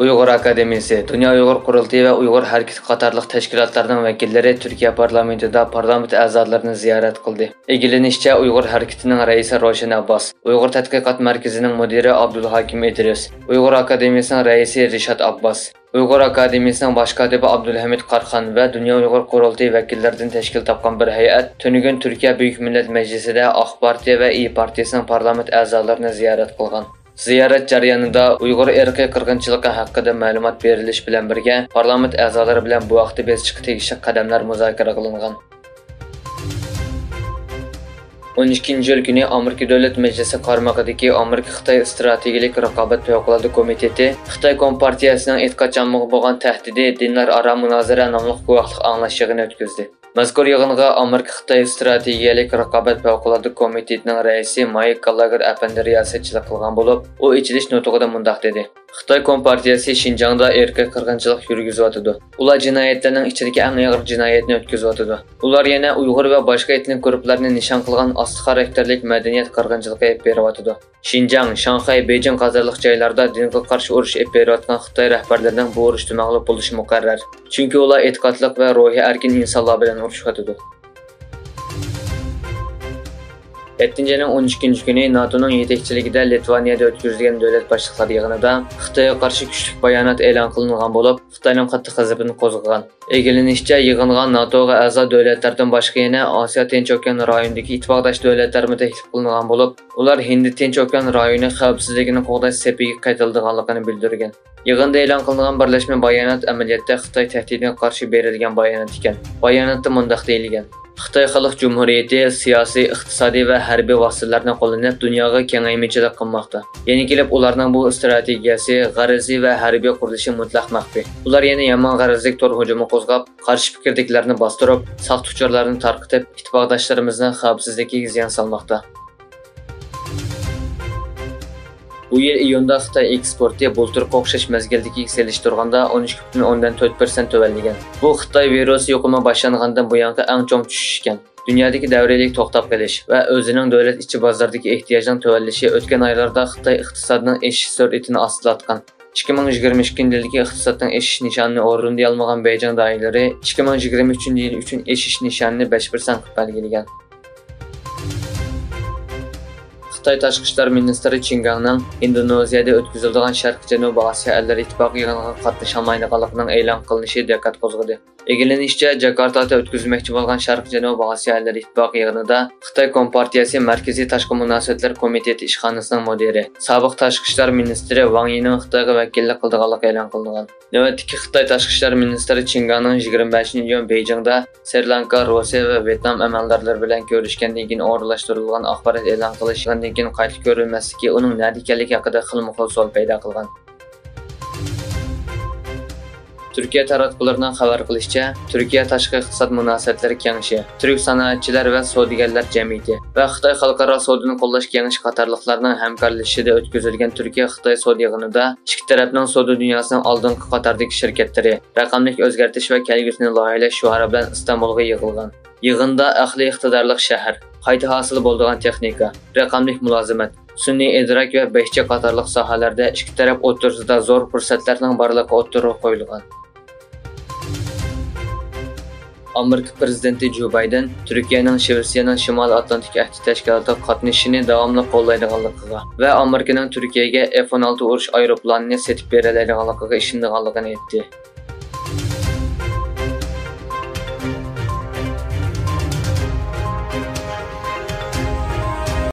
Uyghur Akademiyasi, Dünya Uyghur Qurultayı ve Uyghur Hareketi qatarlıq təşkilatlarının vəkilləri Türkiye parlamentida parlament a'zolarini ziyorat qildi. Egilinishcha, Uyghur Hareketining raisi Roshan Abbas, Uyghur Tadqiqot Markazining mudiri Abdulhakim Idris, Uyghur Akademiyasining raisi Rishad Abbas, Uyghur Akademiyasining bosh kotibi Abdulhamid Qarxan ve Dünya Uyghur Qurultayı vəkillaridan təşkil topgan bir hay'at tunugun Türkiye Büyük Millet Meclisida AK Parti ve İYİ Partiyasining parlament a'zolarini ziyorat qilgan. Ziyaret jarayonida Uyghur irqiy qirg'inchiligi haqida ma'lumot berilish bilan birga parlament a'zolari bilan bu vaqtda bezchiqqa tegishli qadamlar muzokara qilingan. 12-iyul kuni Amerika Davlat Majlisi qarmog'idagi Amerika-Xitoy strategik raqobat favqulodda komiteti Xitoy Kompartiyasining e'tiqodchanligi bo'lgan tahdidi dinlararo munozara nomli guvohlik anglash yig'ini o'tkazdi. Mazkur yig'inga Amerika-Xitoy strategik raqobat favqulodda komitetining raisi Mike Gallagher apandi riyosatchilik qilgan bo'lib, u ichilish nutqida mundaq dedi: Xitoy Kompartiyasi Xinjiangda irqiy qirg'inchilik yurgizyotidi. Ular jinoyatlarning ichidagi eng og'ir jinoyatni o'tkazyotidi. Ular yana Uyg'ur va boshqa etnik guruhlarni nishon qilgan asli xarakterlik madaniyat qirg'inchiligi olib beryotidi. Xinjiang, Shanxay, Beijing qatorliq joylarda dinga qarshi urush olib berayotgan Xitoy rahbarlarining bu urushda mag'lub bo'lishi muqarrar. Chunki ular e'tiqodliq va ruhiy erkin insonlar bilan urushyotidi. 7-yilning 12 kuni NATO'nun yetakchiligida Litvaniyada o'tkazilgan davlat boshliqlar yig'inida Xitoyga qarshi kuchli bayonot e'lon qilingan bo'lib, Xitoyning qattiq g'azabini qo'zg'agan. Egilinishcha, yig'inga NATO'ga a'zo davlatlardan boshqa yana Osiyo Tinch okean rayonidagi ittifoqdosh davlatlar taklif qilingan bo'lib, ular Hind Tinch okean rayoni xavfsizligini qo'g'dash sepiga qaytarilganligini bildirgan. Yig'inda e'lon qilingan birlashma bayonot amaliyotda Xitoy tahdidiga qarshi berilgan bayonot ekan. Bayonotda mundaq deyilgan: Xitoy Xalq Cumhuriyeti siyosiy, iqtisodiy va harbiy vositalarni qo'llanib dunyoga kengaymichilik qilmoqda. Yana kelib ularning bu strategiyasi g'araziy va harbiy qurilishi mutlaq maxfiy. Ular yana yomon g'arazlik tor hujumi qo'zg'ab, qarshi fikrdagilarni bostirib, saqt uchurlarni tarqitib, ittifoqdoshlarimizning xavfsizligiga ziyon solmoqda. Bu yil iyunda Xitoy eksporti bulturga o'xshash mezgildagi selishtirganda 13,4% tuvanlagan. Bu Xitoy virusi yuqumi boshlangandan buyangi eng chong tushish ekan. Dunyodagi davriylik to'xtab qolish va o'zining davlat ichi bozoridagi ehtiyojning tuvanlishi o'tgan oylarda Xitoy iqtisodining o'sish sur'atini ostlatgan. 2022-yildagi iqtisodning o'sish nishonini o'rnay olmagan Beijing doiralari 2023-yil uchun o'sish nishonini 5% qilib belgilagan. Xitoy Tashqi ishlar ministri Qin Gangning Indoneziyada o'tkaziladigan Sharq-Janubiy Osiyo ellar ittifoqi yig'iniga qatnasholmaydiganligining e'lon qilinishi diqqat qo'zg'adi. Egilinishcha, Jakartada o'tkazilmoqchi bo'lgan Sharq-Janubiy Osiyo ellar ittifoqi yig'inida Xitoy Kompartiyasi Markaziy tashqi munosabatlar komiteti ishxonasining mudiri, sobiq tashqi ishlar ministri Wang Yining Xitoyga vakillik qilganligi e'lon qilingan. Navbatdagi Xitoy tashqi ishlar ministri Qin Gangning 25-iyun Beijingda Sri Lanka, Rossiya va Vyetnam amaldorlari bilan ko'rishgandan keyin o'rinlashtirilgan axborot e'lon qilishdan keyin qayta ko'rilmasligi uning nada ekanligi haqida xilma-xil savol paydo qilgan. Turkiya taratqullarining xabar qilishicha, Turkiya tashqi iqtisod munosabatlari kengashi, Turk sanoatchilar va savdogarlar jamiyati va Xitoy xalqaro savdoni qo'llash kengashi qatorliqlarning hamkorlashishida o'tkazilgan Turkiya-Xitoy savdo yig'inida ikki tarafning savdo dunyosining oldingi qatordagi shirkatlari raqamli o'zgartirish va kelgusini loyihalash shuari bilan Istanbulga yig'ilgan. Yig'inda ahli iqtidorli shahar, qayta hosil bo'lgan texnika, raqamli mulozimat, sun'iy idrok va behcha qatorliq sohalarda ikki taraf o'rtasida zo'r fursatlarning borligi o'ttirib qo'yilgan. Amerika prezidenti Joe Biden Turkiyaning Shvetsiyaning Shimoliy Atlantik ahdi tashkilotida qatnashishini davomli qo'llaydiganligiga va Amerikaning Turkiyaga F-16 urush aeroplanini setib beradiganligiga ishonganligini aytdi.